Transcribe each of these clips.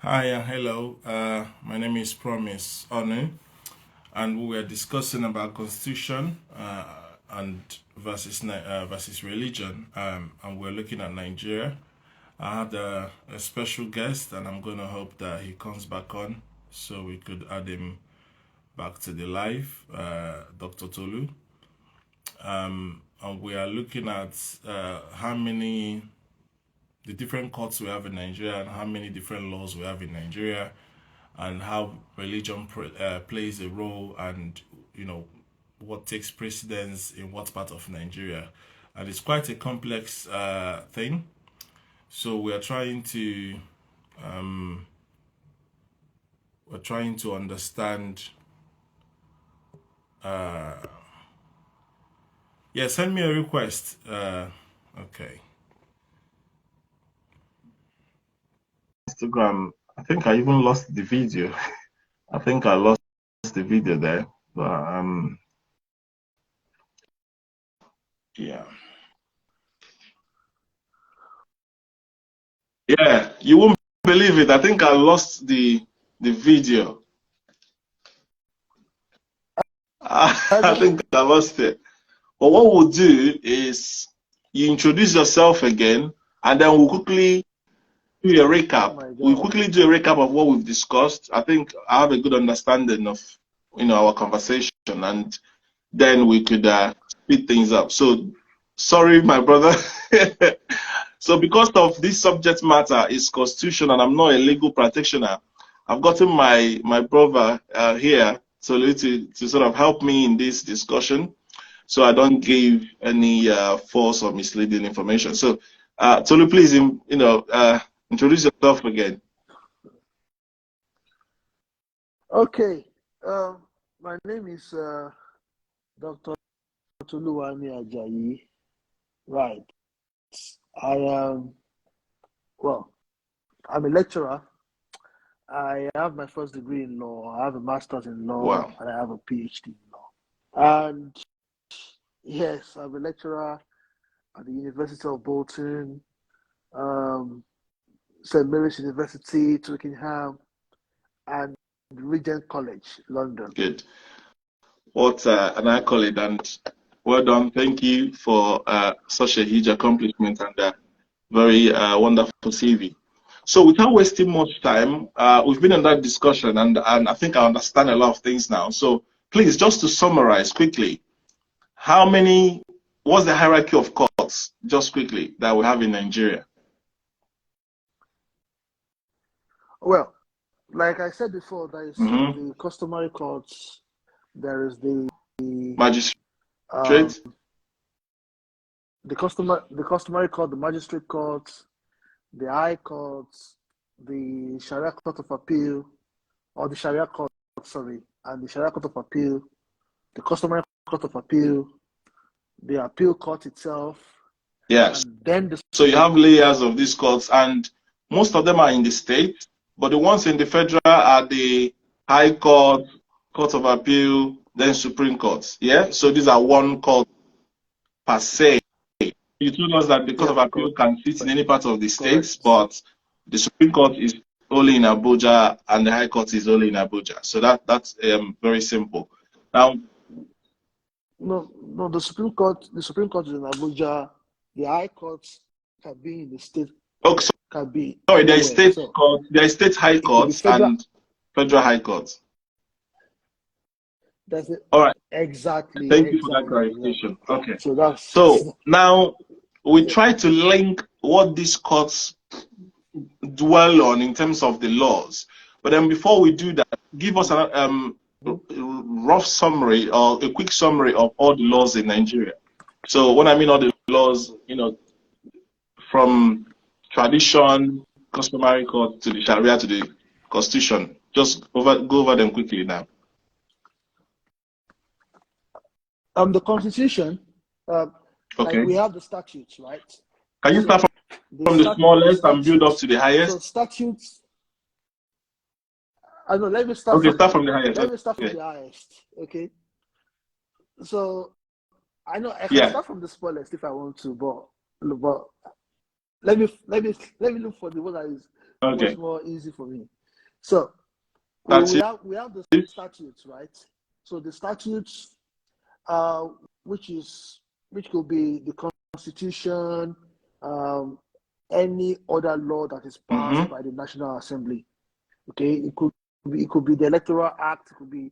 Hi, hello. My name is Promise Onu, and we were discussing about constitution and versus religion, and we're looking at Nigeria. I had a special guest, and I'm gonna hope that he comes back on so we could add him back to the live, Dr. Tolu. And we are looking at how many the different courts we have in Nigeria and how many different laws we have in Nigeria and how religion plays a role and you know what takes precedence in what part of Nigeria, and it's quite a complex thing. So we're trying to understand. Uh, yeah, send me a request. Okay, Instagram. I think I even lost the video. I think I lost the video there, but yeah. Yeah, you won't believe it. I think I lost the video. I I don't. think I lost it. But what we'll do is you introduce yourself again, and then we'll quickly do a Oh recap. my We'll God. quickly do a recap of what we've discussed. I think I have a good understanding of our conversation, and then we could speed things up. So sorry, my brother. So because of this subject matter is constitution, and I'm not a legal practitioner, I've gotten my brother here to sort of help me in this discussion, so I don't give any false or misleading information. So, Tolu, please, introduce yourself again. Okay. My name is Dr. Tuluwani Ajayi. Right. I am, well, I'm a lecturer. I have my first degree in law. I have a master's in law, Wow. and I have a PhD in law. And yes, I'm a lecturer at the University of Bolton, um, St. Mary's University, Twickenham, and Regent College, London. Good. What an accolade, and well done. Thank you for such a huge accomplishment and a very wonderful CV. So, without wasting much time, we've been in that discussion, and I think I understand a lot of things now. So, please, just to summarize quickly, how many, what's the hierarchy of courts, just quickly, that we have in Nigeria? Well, like I said before, there is Mm-hmm. the customary courts, there is the um, Magistrate? the customary court, the magistrate courts, the high courts, the Sharia Court of Appeal, or the Sharia Court, sorry, and the Sharia Court of Appeal, the customary Court of Appeal, the Appeal Court itself, Yes. and then the So you Supreme have Court. layers of these courts, and most of them are in the state, but the ones in the federal are the High Court, Court of Appeal, then Supreme Court. Yeah. So these are one court per se. You told us that the Court Yeah, of Appeal correct, can sit in any part of the states, correct. but the Supreme Court is only in Abuja and the High Court is only in Abuja. So that's very simple. Now, No, no, the Supreme Court is in Abuja. The High Court can be in the state, okay, can be sorry, there is anywhere. state So court, there is state high it could be courts federal. and federal high courts. That's it. All right. Exactly, Thank you for that exactly. Yeah. clarification. Okay. So that's So now we yeah. try to link what these courts dwell on in terms of the laws. But then before we do that, give us a rough summary or a quick summary of all the laws in Nigeria. So when I mean all the laws, from tradition, customary court to the Sharia to the Constitution, just go over them quickly now. The Constitution, like Okay. we have the statutes, right? Can you start So the from the the smallest and build up statutes. to the So highest? statutes. I know. Let me start Okay, from. start from the highest. Let me start from Okay. the highest. Okay. So I know I can Yeah. start from the smallest if I want to, but let me look for the one that is Okay. much more easy for me. So That's we it. have the statutes, right? So the statutes, which could be the Constitution, any other law that is passed by the National Assembly. Okay, it could be the Electoral Act, it could be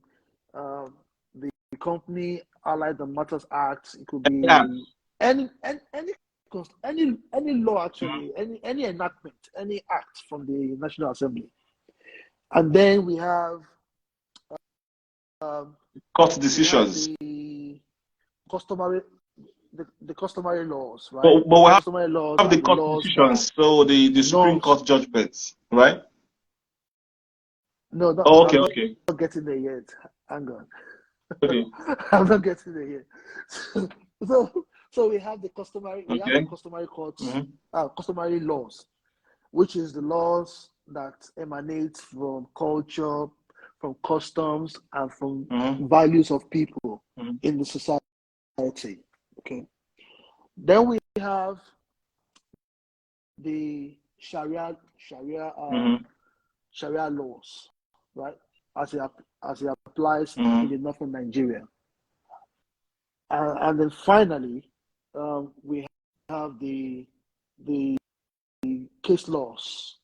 the Company Allied and Matters Act, it could be any law actually, any enactment, any act from the National Assembly. And then we have court decisions. The customary laws, right? But we have customary laws the court decisions, so the Supreme Court judgments, right? No, okay, I'm okay. not getting there yet. Hang on. Okay. I'm not getting there yet. So we have the customary courts, customary laws, which is the laws that emanate from culture, from customs, and from values of people in the society. Okay. Then we have the Sharia laws, right? As it applies in the north of Nigeria. And then finally, we have the case laws,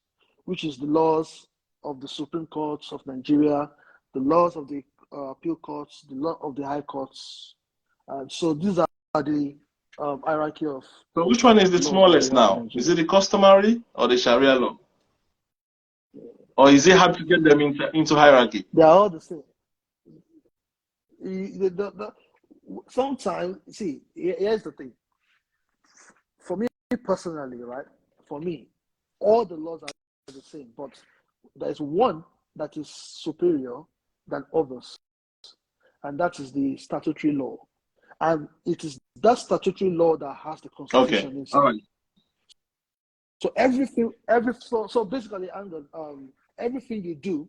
which is the laws of the Supreme Courts of Nigeria, the laws of the appeal courts, the law of the high courts. So these are the hierarchy of. So which one is the smallest now? Is it the customary or the Sharia law? Or is it hard to get them into hierarchy? They are all the same. Sometimes, see, here's the thing. For me personally, right? For me, all the laws are the same, but there's one that is superior than others, and that is the statutory law. And it is that statutory law that has the Constitution inside. All right. So so basically, everything you do,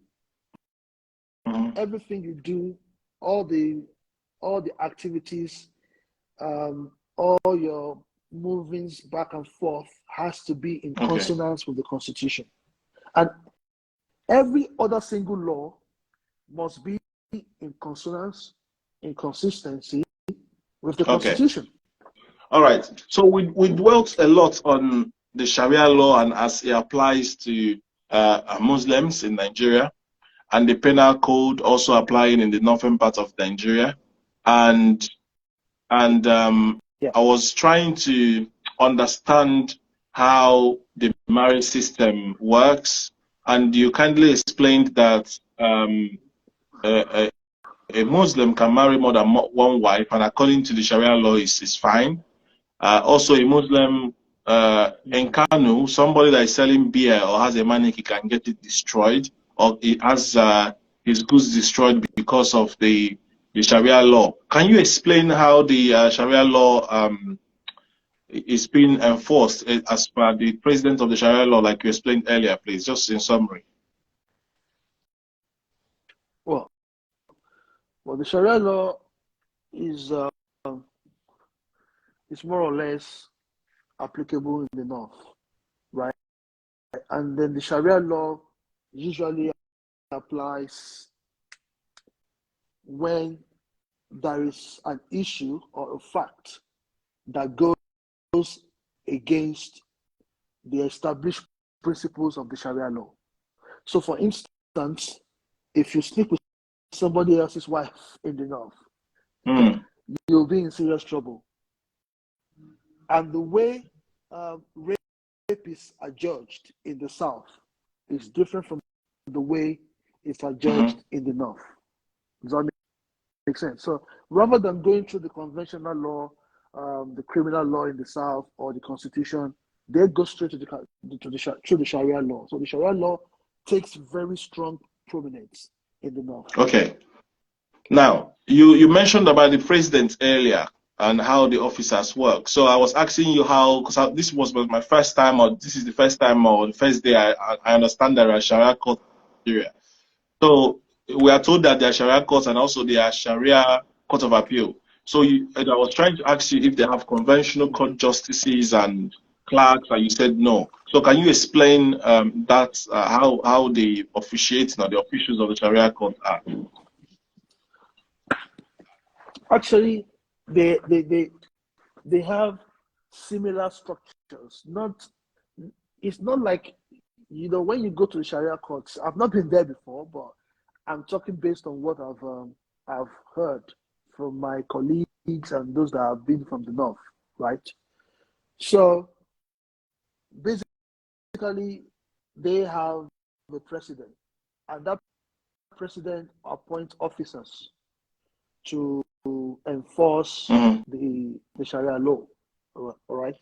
all the activities, all your movings back and forth has to be in consonance with the Constitution. And every other single law must be in consonance, in consistency with the Constitution. All right. So we dwelt a lot on the Sharia law and as it applies to Muslims in Nigeria, and the penal code also applying in the northern part of Nigeria. And I was trying to understand how the marriage system works, and you kindly explained that a Muslim can marry more than one wife, and according to the Sharia law is fine. Also, a Muslim in Kanu, somebody that is selling beer or has a mannequin can get it destroyed, or it has his goods destroyed because of the Sharia law. Can you explain how the Sharia law is being enforced as per the president of the Sharia law, like you explained earlier, please, just in summary? Well, the Sharia law is more or less applicable in the north, right? And then the Sharia law usually applies when there is an issue or a fact that goes against the established principles of the Sharia law. So, for instance, if you sleep with somebody else's wife in the north, you'll be in serious trouble. And the way rapists are judged in the south is different from the way it's judged in the north. Does that make sense? So rather than going through the conventional law, the criminal law in the south, or the Constitution, they go straight to the Sharia law. So the Sharia law takes very strong prominence in the north. Okay. Now, you mentioned about the president earlier and how the officers work. So I was asking you how, because this was my first time, or this is the first time, or the first day I understand there are Sharia courts in Nigeria. So we are told that there are Sharia courts and also there are Sharia court of appeal. So I was trying to ask you if they have conventional court justices and clerks, and you said no. So can you explain that how the officiating or the officials of the Sharia court are? Actually, they have similar structures. It's not like, when you go to the Sharia courts. I've not been there before, but I'm talking based on what I've heard from my colleagues and those that have been from the north, right? So basically, they have the president, and that president appoints officers to enforce the Sharia law. All right.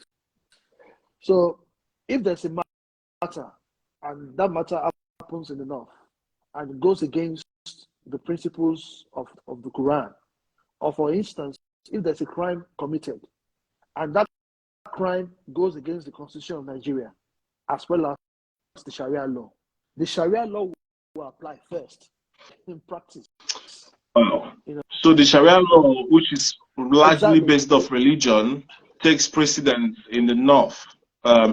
So if there's a matter and that matter happens in the north and goes against the principles of the Quran, or for instance, if there's a crime committed and that crime goes against the Constitution of Nigeria as well as the Sharia law, the Sharia law will apply first in practice. Wow. So the Sharia law, which is largely based off religion, takes precedence in the north,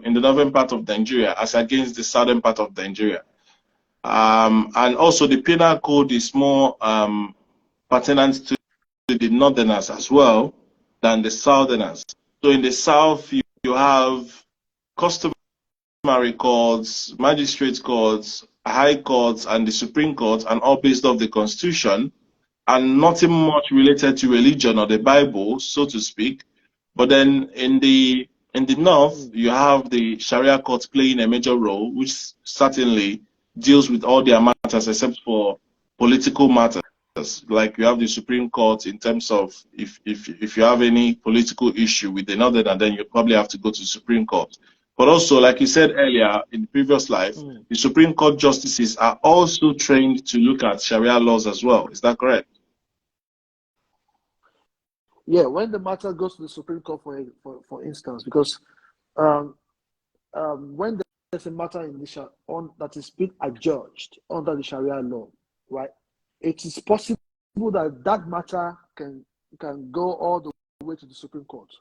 in the northern part of Nigeria, as against the southern part of Nigeria. And also the penal code is more pertinent to the northerners as well than the southerners. So in the south, you have customary courts, magistrate courts, high courts, and the Supreme Court, and all based off the Constitution, and nothing much related to religion or the Bible, so to speak. But then in the north, you have the Sharia court playing a major role, which certainly deals with all their matters except for political matters. Like you have the Supreme Court in terms of if you have any political issue with the northern, then you probably have to go to the Supreme Court. But also, like you said earlier in the previous life, the Supreme Court justices are also trained to look at Sharia laws as well. Is that correct? Yeah, when the matter goes to the Supreme Court, for instance, because when there's a matter in that is being adjudged under the Sharia law, right, it is possible that matter can go all the way to the Supreme Court.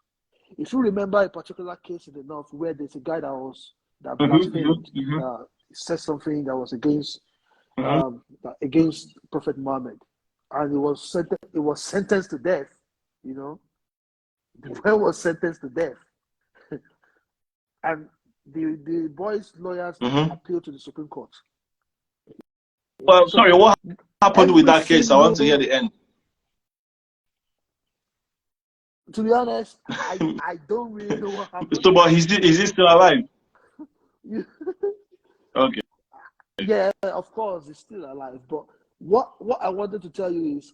If you remember a particular case in the north where there's a guy that blasphemed, said something that was against Prophet Muhammad, and it was sentenced to death. The boy was sentenced to death, and the boy's lawyers appealed to the Supreme Court. Well, sorry, what happened with that case? I want to hear the end. To be honest, I don't really know what happened. So, but is he still alive? Okay. Yeah, of course, he's still alive. But what I wanted to tell you is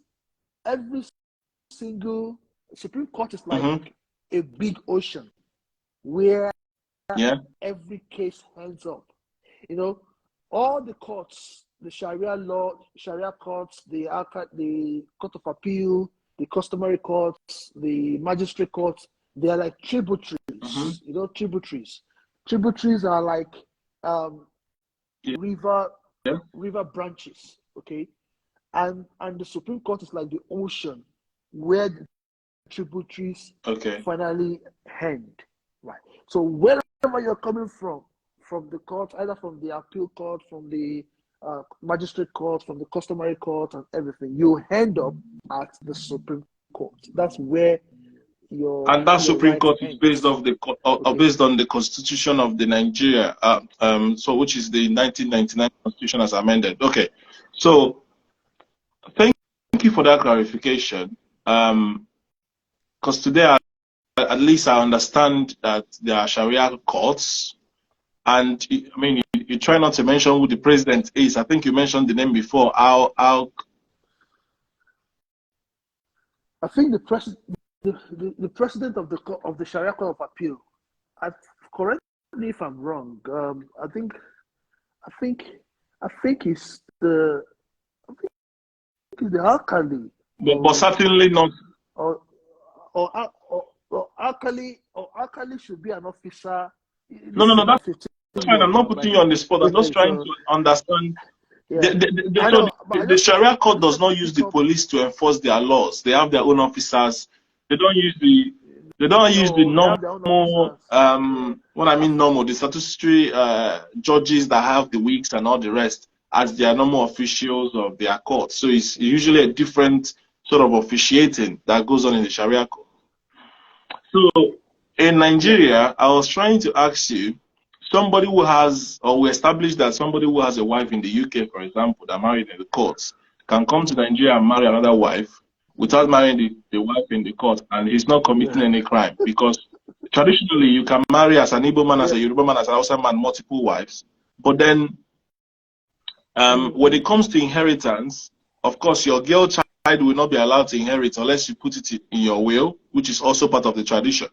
every single Supreme Court is like a big ocean where every case ends up. All the courts, the Sharia law, Sharia courts, the Court of Appeal, the customary courts, the magistrate courts, they are like tributaries. Tributaries. Tributaries are like river branches, okay? And the Supreme Court is like the ocean where the tributaries finally end, right? So wherever you're coming from the court, either from the appeal court, from the magistrate court, from the customary court, and everything, you end up at the Supreme Court. That's where Supreme Court is based off based on the Constitution of the Nigeria, so which is the 1999 Constitution as amended. Okay, so thank you for that clarification. Because today, at least I understand that there are Sharia courts, and I mean, you try not to mention who the president is. I think you mentioned the name before. I think the president of the Sharia Court of Appeal. Correct me if I'm wrong. I think it's the Alkali. But certainly not. Or Alkali should be an officer. No, that's fine. I'm not putting you on the spot. I'm just trying to understand. Yeah. The Sharia court does not use the police to enforce their laws. They have their own officers. They don't use They don't use the So they have their own normal, officers. what I mean normal, the statutory judges that have the wigs and all the rest as their normal officials of their court. So it's usually a different sort of officiating that goes on in the Sharia court. So in Nigeria, I was trying to ask you, somebody who has, or we established that somebody who has a wife in the UK, for example, that married in the courts, can come to Nigeria and marry another wife without marrying the wife in the court, and he's not committing any crime. Because traditionally, you can marry as an Igbo man, as a Yoruba man, as an Hausa man, multiple wives. But then, when it comes to inheritance, of course, your girl child will not be allowed to inherit unless you put it in your will, which is also part of the tradition.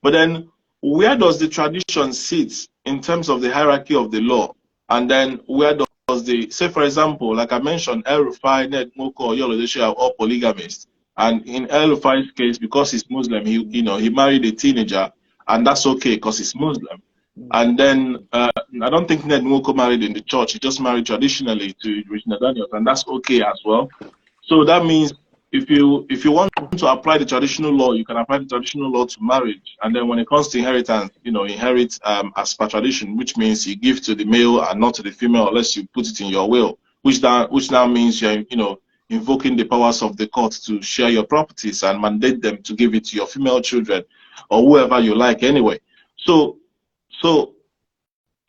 But then, where does the tradition sit in terms of the hierarchy of the law? And then, where does the, say for example, like I mentioned, El-Rufai, Ned Moko, Yolodeshe are all polygamists. And in El-Rufai's case, because he's Muslim, he married a teenager, and that's okay because he's Muslim. And then I don't think Ned Moko married in the church. He just married traditionally to Regina Daniels, and that's okay as well. So that means if you want to apply the traditional law, you can apply the traditional law to marriage. And then when it comes to inheritance, inherit as per tradition, which means you give to the male and not to the female unless you put it in your will, which now means you're invoking the powers of the court to share your properties and mandate them to give it to your female children or whoever you like anyway. So to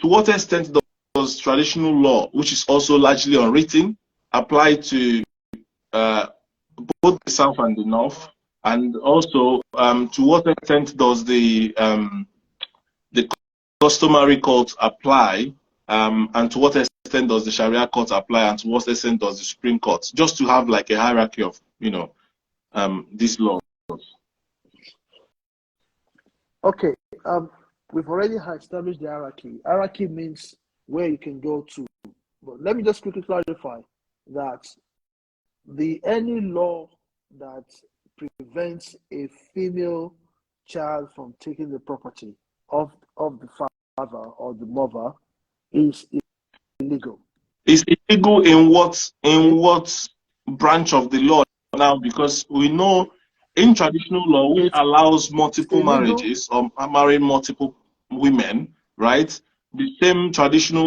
what extent does traditional law, which is also largely unwritten, apply to both the South and the North? And also, to what extent does the customary court apply? And to what extent does the Sharia court apply? And to what extent does the Supreme Court? Just to have like a hierarchy of, these laws. Okay. We've already established the hierarchy. Hierarchy means where you can go to. But let me just quickly clarify that any law that prevents a female child from taking the property of the father or the mother is illegal. It's illegal in what branch of the law now? Because we know in traditional law, which allows multiple marriages or marrying multiple women, right? The same tradition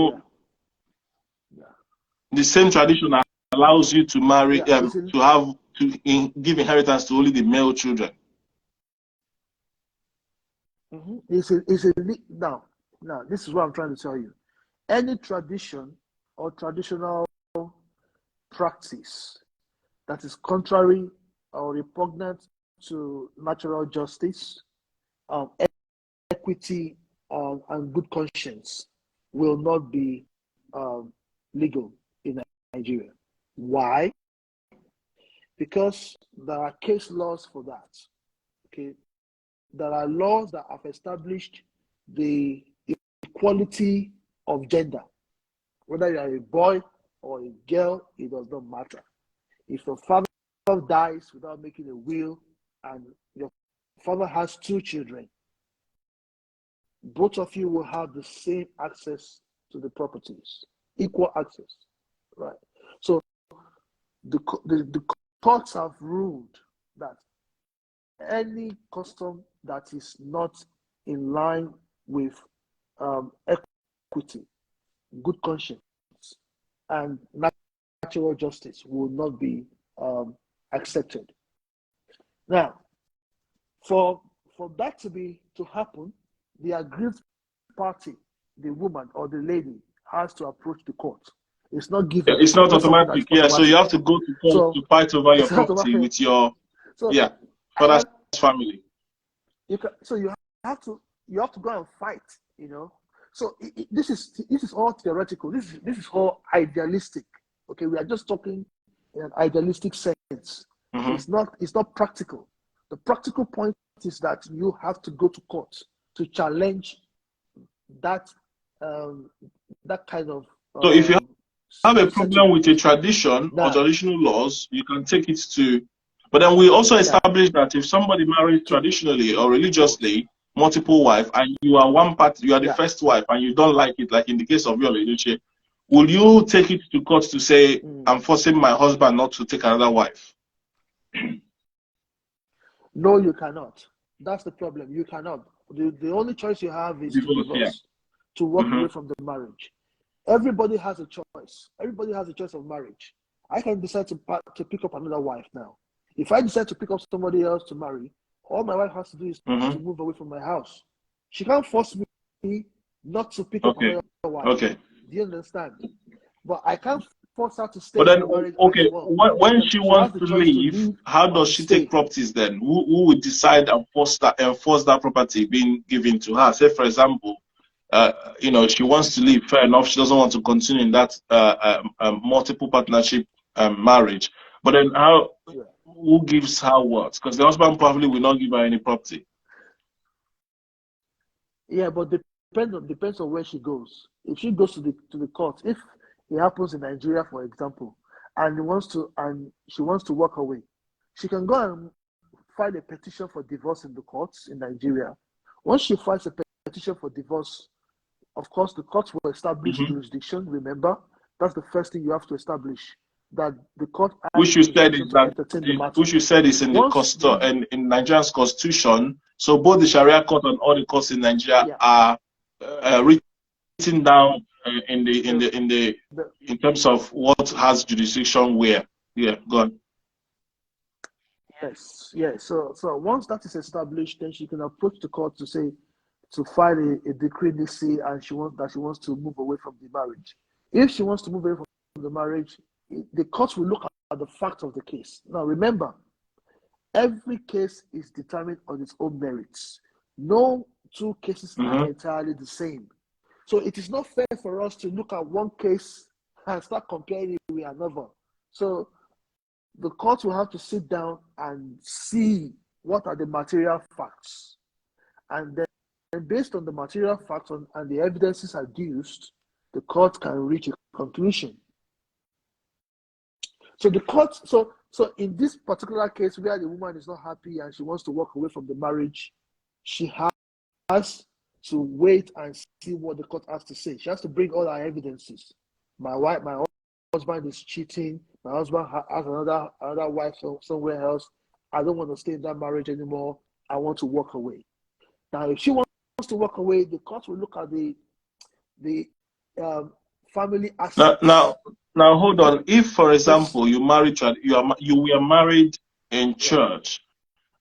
allows you to marry, to give inheritance to only the male children. Now, this is what I'm trying to tell you. Any tradition or traditional practice that is contrary or repugnant to natural justice, equity, and good conscience will not be legal in Nigeria. Why? Because there are case laws for that. Okay, there are laws that have established the equality of gender. Whether you are a boy or a girl, it does not matter. If your father dies without making a will and your father has 2 children, both of you will have the same access to the properties, equal access, right? So the courts have ruled that any custom that is not in line with equity, good conscience, and natural justice will not be accepted. Now, for that to happen, the aggrieved party, the woman or the lady, has to approach the court. It's not given. It's not automatic. Yeah, so you have to go to court to fight over your property with your father's family. You have to go and fight. So this is all theoretical. This is all idealistic. Okay, we are just talking in an idealistic sense. It's not practical. The practical point is that you have to go to court to challenge that kind of. So if you have a problem with a tradition or traditional laws, you can take it to. But then we also established that if somebody marries traditionally or religiously multiple wives, and you are the first wife, and you don't like it, like in the case of your leadership, will you take it to court to say, I'm forcing my husband not to take another wife? No, you cannot. That's the problem. You cannot. The only choice you have is to Divorce, yeah. divorce, to walk away from the marriage. Everybody has a choice. Everybody has a choice of marriage. I can decide to pick up another wife now. If I decide to pick up somebody else to marry, all my wife has to do is to move away from my house. She can't force me not to pick up another wife. Okay. Do you understand? But I can't force her to stay But then, in the marriage okay, as well. when she wants to leave, how does she stay. take properties then? Who would decide and enforce that property being given to her? Say, for example, you know, she wants to leave, fair enough. She doesn't want to continue in that multiple partnership marriage. But then who gives her what? Because the husband probably will not give her any property. Yeah, but depends on where she goes. If she goes to the court, if it happens in Nigeria, for example, and she wants to walk away, she can go and file a petition for divorce in the courts in Nigeria. Once she files a petition for divorce, of course, the courts will establish jurisdiction. Remember, that's the first thing you have to establish, that the court has which you said is in the in Nigeria's constitution. So both the Sharia court and all the courts in Nigeria are written down in terms of what has jurisdiction where. Yeah, go on. Yes. So once that is established, then she can approach the court to file a decree nisi, and she wants to move away from the marriage. If she wants to move away from the marriage, the court will look at the facts of the case. Now remember, every case is determined on its own merits. No two cases are entirely the same. So it is not fair for us to look at one case and start comparing it with another. So the court will have to sit down and see what are the material facts. And then based on the material facts and the evidences adduced, the court can reach a conclusion. So the court, so in this particular case where the woman is not happy and she wants to walk away from the marriage, she has to wait and see what the court has to say. She has to bring all her evidences. My husband is cheating. My husband has another wife somewhere else. I don't want to stay in that marriage anymore. I want to walk away. Now, if she wants to walk away, the court will look at the family assets. Now, hold on. If, for example, you were married in church,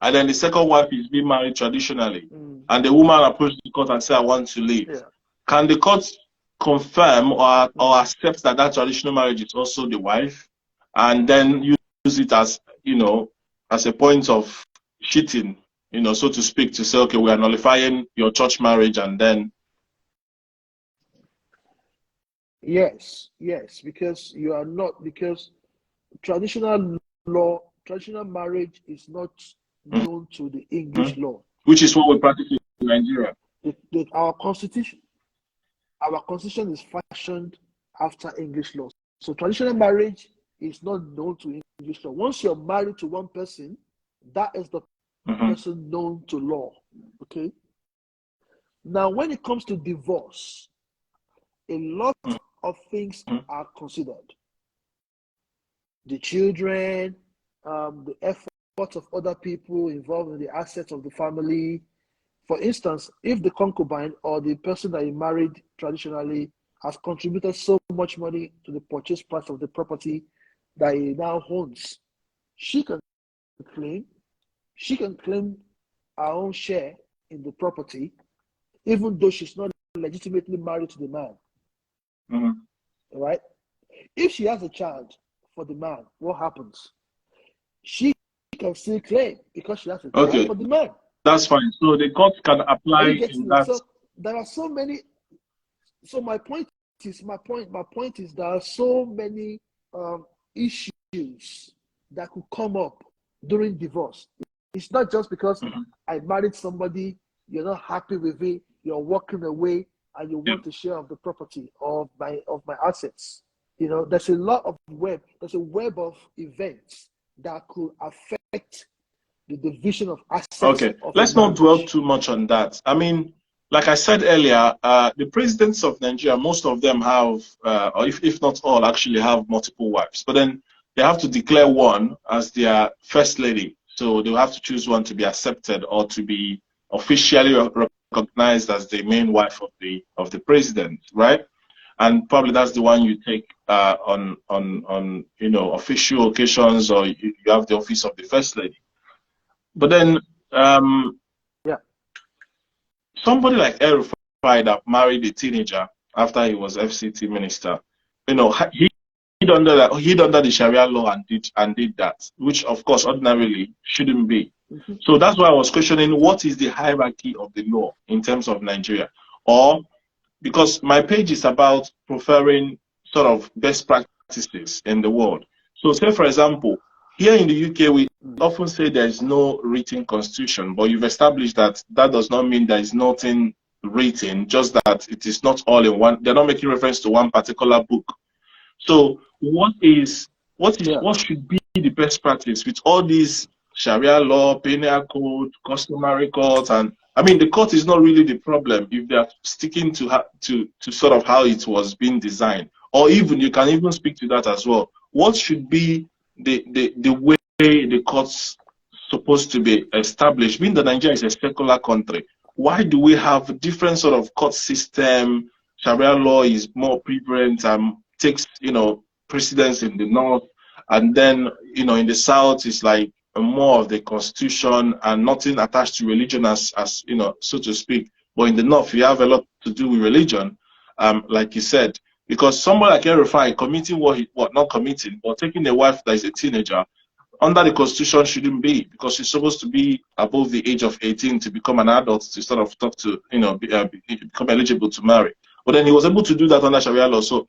and then the second wife is being married traditionally, and the woman approaches the court and says, "I want to leave." Can the court confirm or accept that traditional marriage is also the wife, and then use it as, you know, as a point of cheating, you know, so to speak, to say, okay, we are nullifying your church marriage, and then Yes, because traditional marriage is not known to the English law, which is what we practice in Nigeria. Our constitution is fashioned after English law. So traditional marriage is not known to English law. Once you're married to one person, that is the person known to law. Okay. Now, when it comes to divorce, a lot of things are considered. The children, the effort of other people involved in the assets of the family. For instance, if the concubine or the person that you married traditionally has contributed so much money to the purchase price of the property that he now owns, she can claim her own share in the property, even though she's not legitimately married to the man. Right? If she has a child for the man, what happens? She can still claim because she has a child for the man. That's fine. So the court can apply in that. So there are so many. So my point is there are so many issues that could come up during divorce. It's not just because I married somebody, you're not happy with it, you're walking away, and you want the share of the property of my assets. You know, there's a web of events that could affect the division of assets. Okay, let's not dwell too much on that. I mean, like I said earlier, the presidents of Nigeria, most of them have, or if not all, actually have multiple wives. But then they have to declare one as their first lady. So they'll have to choose one to be accepted or to be officially recognized as the main wife of the president, right? And probably that's the one you take on official occasions, or you have the office of the first lady. But then Yeah. somebody like El-Rufai that married a teenager after he was FCT minister, he hid under the Sharia law and did that, which of course ordinarily shouldn't be. Mm-hmm. So that's why I was questioning what is the hierarchy of the law in terms of Nigeria, or because my page is about preferring sort of best practices in the world. So say for example, here in the UK we often say there is no written constitution, but you've established that does not mean there is nothing written, just that it is not all in one. They're not making reference to one particular book. So what should be the best practice with all these Sharia law, penal code, customary court, and I mean the court is not really the problem if they are sticking to sort of how it was being designed, or even you can even speak to that as well. What should be the way the courts supposed to be established? Being that Nigeria is a secular country, why do we have different sort of court system? Sharia law is more prevalent and takes precedence in the north, and then in the south it's like more of the constitution and nothing attached to religion as so to speak. But in the north you have a lot to do with religion, like you said, because someone like El-Rufai committing not committing, but taking a wife that is a teenager under the constitution shouldn't be, because she's supposed to be above the age of 18 to become an adult to sort of talk to become eligible to marry. But then he was able to do that under Sharia law. So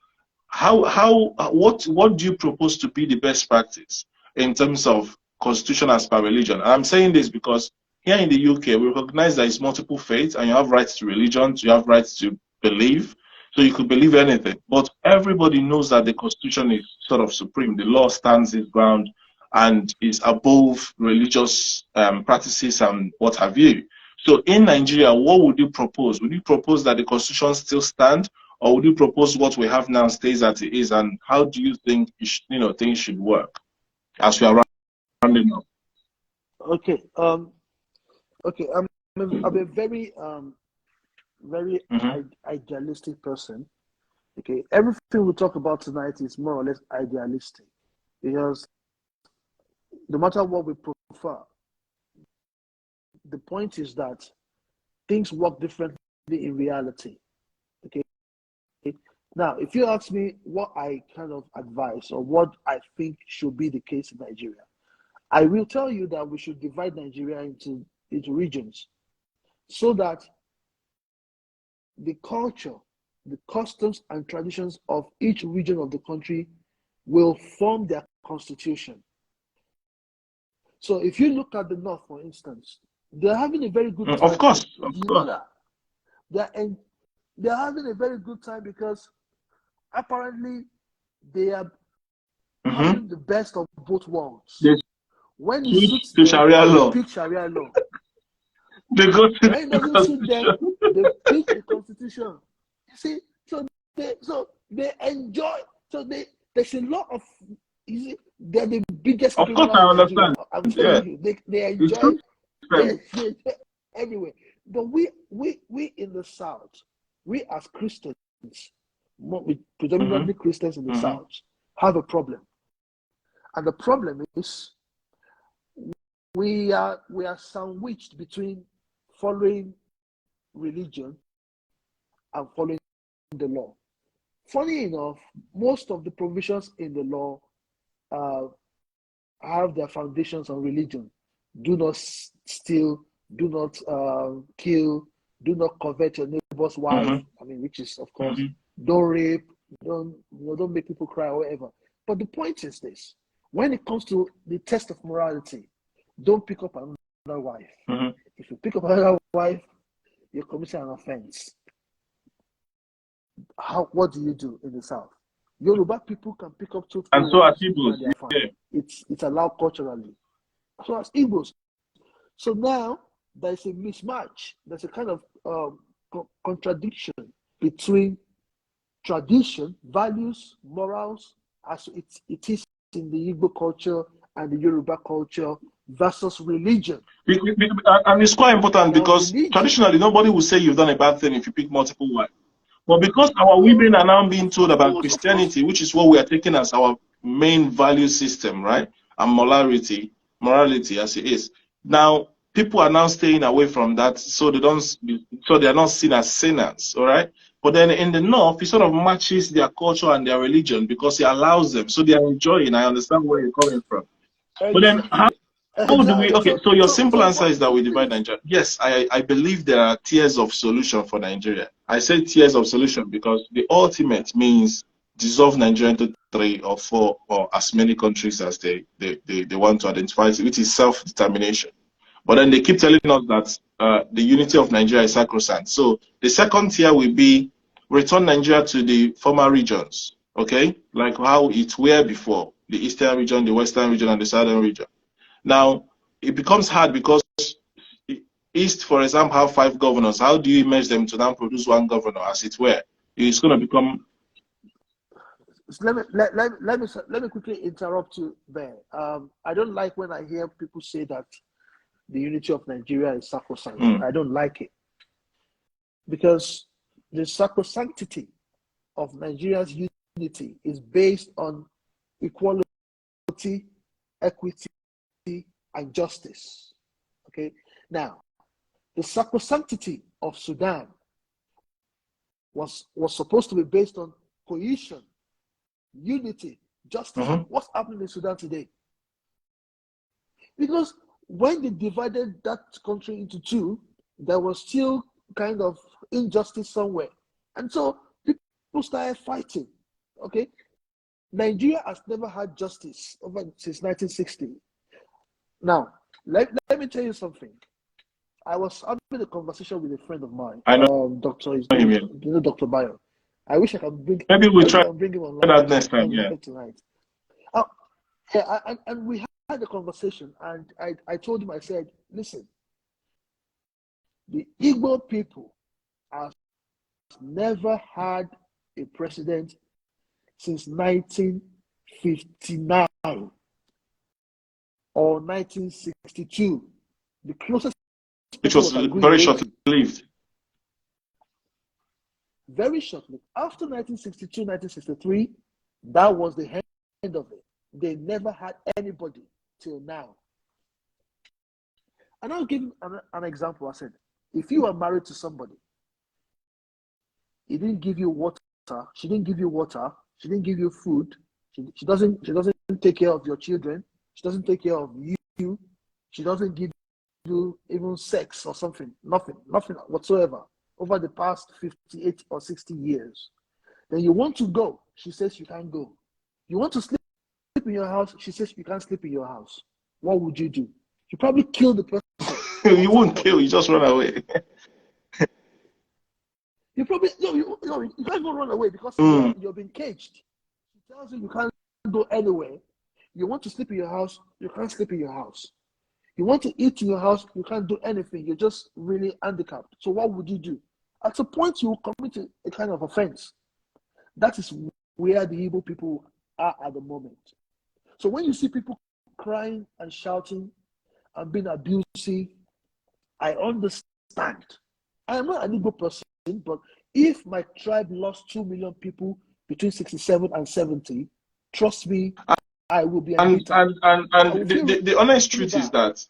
what do you propose to be the best practice in terms of constitution as per religion? And I'm saying this because here in the UK we recognize there is multiple faiths and you have rights to religion, you have rights to believe, so you could believe anything. But everybody knows that the constitution is sort of supreme. The law stands its ground and is above religious practices and what have you. So in Nigeria, what would you propose? Would you propose that the constitution still stand, or would you propose what we have now stays as it is? And how do you think things should work as we are rounding up? Okay. Okay. I'm a very idealistic person. Okay. Everything we talk about tonight is more or less idealistic, because no matter what we prefer, the point is that things work differently in reality. Okay. Now, if you ask me what I kind of advise or what I think should be the case in Nigeria, I will tell you that we should divide Nigeria into regions, so that the culture, the customs and traditions of each region of the country will form their constitution. So if you look at the North, for instance, they're having a very good time. Of course. You know that? They're having a very good time because apparently they are having the best of both worlds. When it suits them, Sharia law. They pick Sharia law. They go to when it doesn't suit them, they pick the constitution. You see, so they enjoy. So there's a lot of. You see, they're the biggest. Of course, I understand. I'm telling you, they enjoy. They everywhere. But we in the South, we as Christians, predominantly Christians in the South, have a problem, and the problem is we are sandwiched between following religion and following the law. Funny enough, most of the provisions in the law have their foundations on religion. Do not steal, do not kill, do not covet your neighbor's wife. I mean, which is, of course, don't rape, don't make people cry or whatever. But the point is this: when it comes to the test of morality, don't pick up another wife. If you pick up another wife, you're committing an offense. What do you do in the South? Yoruba people can pick up 2 and so are Igbos. It's allowed culturally. So as Igbos. So now there's a mismatch. There's a kind of contradiction between tradition, values, morals, as it is in the Igbo culture and the Yoruba culture versus religion. And it's quite important Now, because religion, traditionally nobody will say you've done a bad thing if you pick multiple wives. But because our women are now being told about Christianity, which is what we are taking as our main value system, right? And morality as it is. Now, people are now staying away from that, so they are not seen as sinners, all right? But then in the north, it sort of matches their culture and their religion because it allows them, so they are enjoying. I understand where you're coming from. But then how do we, exactly. okay, so your simple answer is that we divide Please. Nigeria. Yes, I believe there are tiers of solution for Nigeria. I say tiers of solution because the ultimate means dissolve Nigeria into 3 or 4 or as many countries as they want to identify, which is self-determination. But then they keep telling us that the unity of Nigeria is sacrosanct. So the second tier will be return Nigeria to the former regions, okay? Like how it were before, the eastern region, the western region, and the southern region. Now, it becomes hard because East, for example, have 5 governors. How do you merge them to now produce 1 governor, as it were? It's going to become... So let me quickly interrupt you there. I don't like when I hear people say that the unity of Nigeria is sacrosanct. I don't like it. Because the sacrosanctity of Nigeria's unity is based on equality, equity, and justice. Okay. Now, the sacrosanctity of Sudan was supposed to be based on cohesion, unity, justice. What's happening in Sudan today? Because when they divided that country into 2, there was still kind of injustice somewhere. And so people started fighting. Okay. Nigeria has never had justice since 1960. Now, let me tell you something. I was having a conversation with a friend of mine, I know Dr. Bayo. I wish I can bring. Maybe we'll try bring him online that next time. Yeah. Tonight. And we had a conversation, and I told him, I said, listen, the Igbo people have never had a president since 1959 or 1962. The closest, which was very short-lived. Very shortly. After 1962, 1963, that was the end of it. They never had anybody till now. And I'll give you an example. I said, if you are married to somebody, he didn't give you water, she didn't give you water, she didn't give you food, she doesn't take care of your children, she doesn't take care of you, she doesn't give you even sex or something, nothing whatsoever, over the past 58 or 60 years. Then you want to go, she says you can't go. You want to sleep in your house, she says you can't sleep in your house. What would you do? You probably kill the person. You won't kill, you just run away. You probably you can't even run away because you're being caged. She tells you can't go anywhere. You want to sleep in your house, you can't sleep in your house. You want to eat in your house, you can't do anything. You're just really handicapped. So what would you do? At a point, you will commit a kind of offense. That is where the Igbo people are at the moment. So when you see people crying and shouting and being abusive, I understand. I am not an Igbo person, but if my tribe lost 2 million people between 67 and 70, trust me, I will be and the honest truth is that,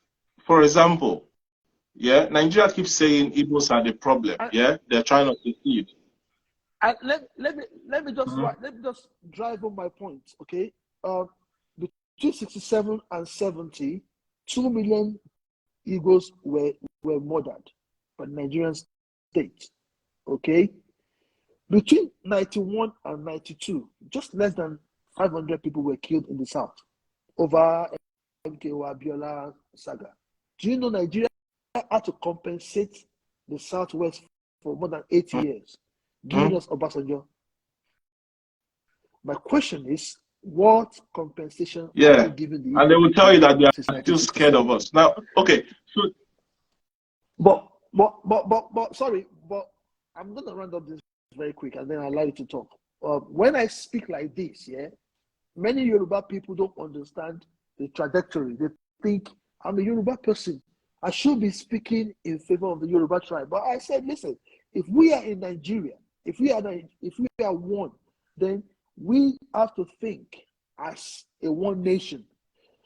for example, yeah, Nigeria keeps saying Igbos are the problem. Yeah, they're trying to succeed. Let me just drive home my point. Okay, between 67 and 70, 2 million Igbos were murdered by the Nigerian state. Okay, between 91 and 92, just less than 500 people were killed in the south over MKO Abiola saga. Do you know Nigeria had to compensate the southwest for more than 8 years, giving us Obasanjo? My question is, what compensation are we giving the Igbo? And they will tell you that they are still scared of us. Now, okay, so but sorry, but I'm gonna round up this very quick and then I'll allow you to talk. When I speak like this, yeah, many Yoruba people don't understand the trajectory. They think I'm a Yoruba person. I should be speaking in favor of the Yoruba tribe. But I said, listen, if we are in Nigeria, if we are one, then we have to think as a one nation.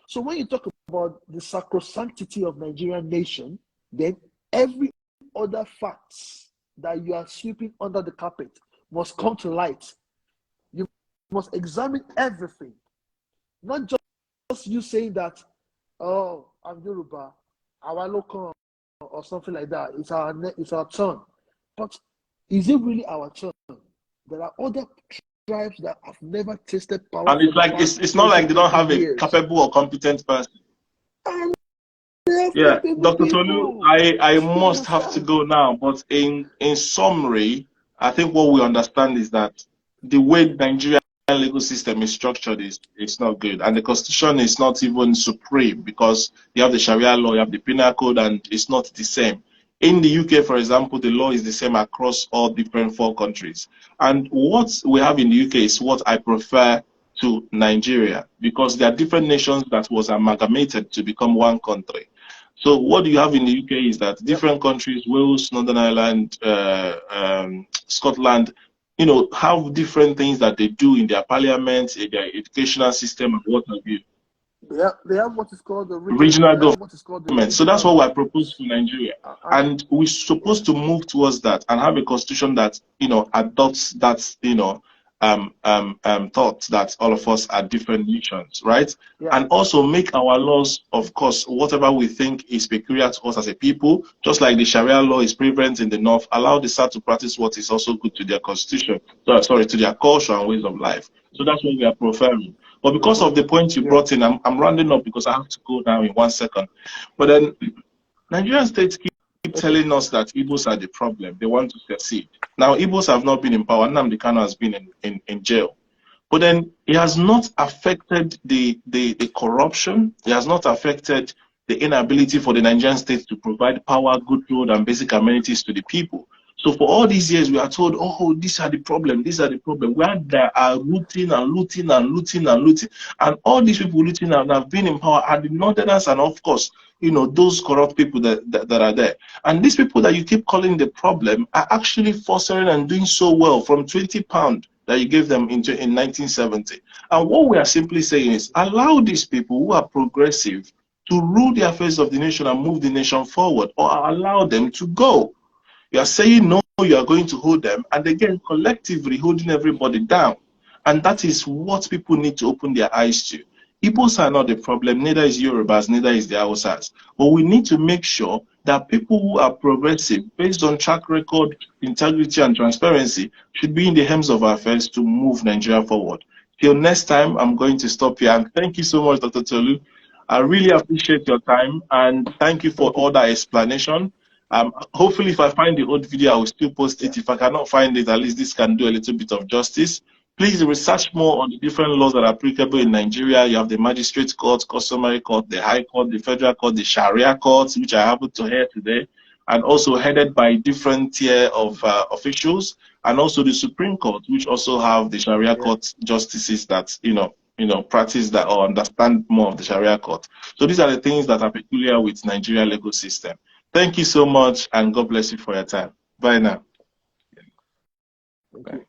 So when you talk about the sacrosanctity of Nigerian nation, then every other facts that you are sweeping under the carpet must come to light. You must examine everything, not just you saying that, oh, I'm Yoruba, our local or something like that. It's our turn. But is it really our turn? There are other tribes that have never tasted power. And it's like it's not like they don't have a capable or competent person. And yeah, Dr. Tolu, I must have to go now. But in summary, I think what we understand is that the way Nigerian legal system is structured is not good, and the constitution is not even supreme, because you have the Sharia law, you have the penal code, and it's not the same. In the UK, for example, the law is the same across all different 4 countries. And what we have in the UK is what I prefer to Nigeria, because there are different nations that was amalgamated to become one country. So what you have in the UK is that different countries, Wales, Northern Ireland, Scotland, you know, have different things that they do in their parliament, in their educational system, and what have you. They have what is called the regional government. So that's what I propose for Nigeria. And we're supposed to move towards that and have a constitution that, you know, adopts that, you know, thought that all of us are different nations, right? Yeah. And also make our laws, of course, whatever we think is peculiar to us as a people, just like the Sharia law is prevalent in the North, allow the South to practice what is also good to their constitution, sorry, to their culture and ways of life. So that's what we are preferring. But because of the point you brought in, I'm rounding up because I have to go now in 1 second. But then Nigerian states keep telling us that Igbos are the problem. They want to secede. Now, Igbos have not been in power. Nnamdi Kanu has been in jail. But then it has not affected the corruption. It has not affected the inability for the Nigerian state to provide power, good road, and basic amenities to the people. So for all these years, we are told, oh, these are the problem, these are the problem. Where they are looting and looting and looting and looting. And all these people looting and have been in power are the northerners and, of course, you know, those corrupt people that are there. And these people that you keep calling the problem are actually fostering and doing so well from £20 that you gave them in 1970. And what we are simply saying is allow these people who are progressive to rule the affairs of the nation and move the nation forward, or allow them to go. You are saying no, you are going to hold them, and again, collectively holding everybody down. And that is what people need to open their eyes to. Igbos are not the problem, neither is Yorubas, neither is the Hausas. But we need to make sure that people who are progressive, based on track record, integrity, and transparency, should be in the helms of our affairs to move Nigeria forward. Till next time, I'm going to stop here. And thank you so much, Dr. Tolu. I really appreciate your time, and thank you for all that explanation. Hopefully, if I find the old video, I will still post it. If I cannot find it, at least this can do a little bit of justice. Please research more on the different laws that are applicable in Nigeria. You have the magistrate court, customary court, the high court, the federal court, the Sharia courts, which I happen to hear today, and also headed by different tier of officials, and also the Supreme Court, which also have the Sharia court justices that practice that or understand more of the Sharia court. So these are the things that are peculiar with Nigeria legal system. Thank you so much, and God bless you for your time. Bye now. Thank you.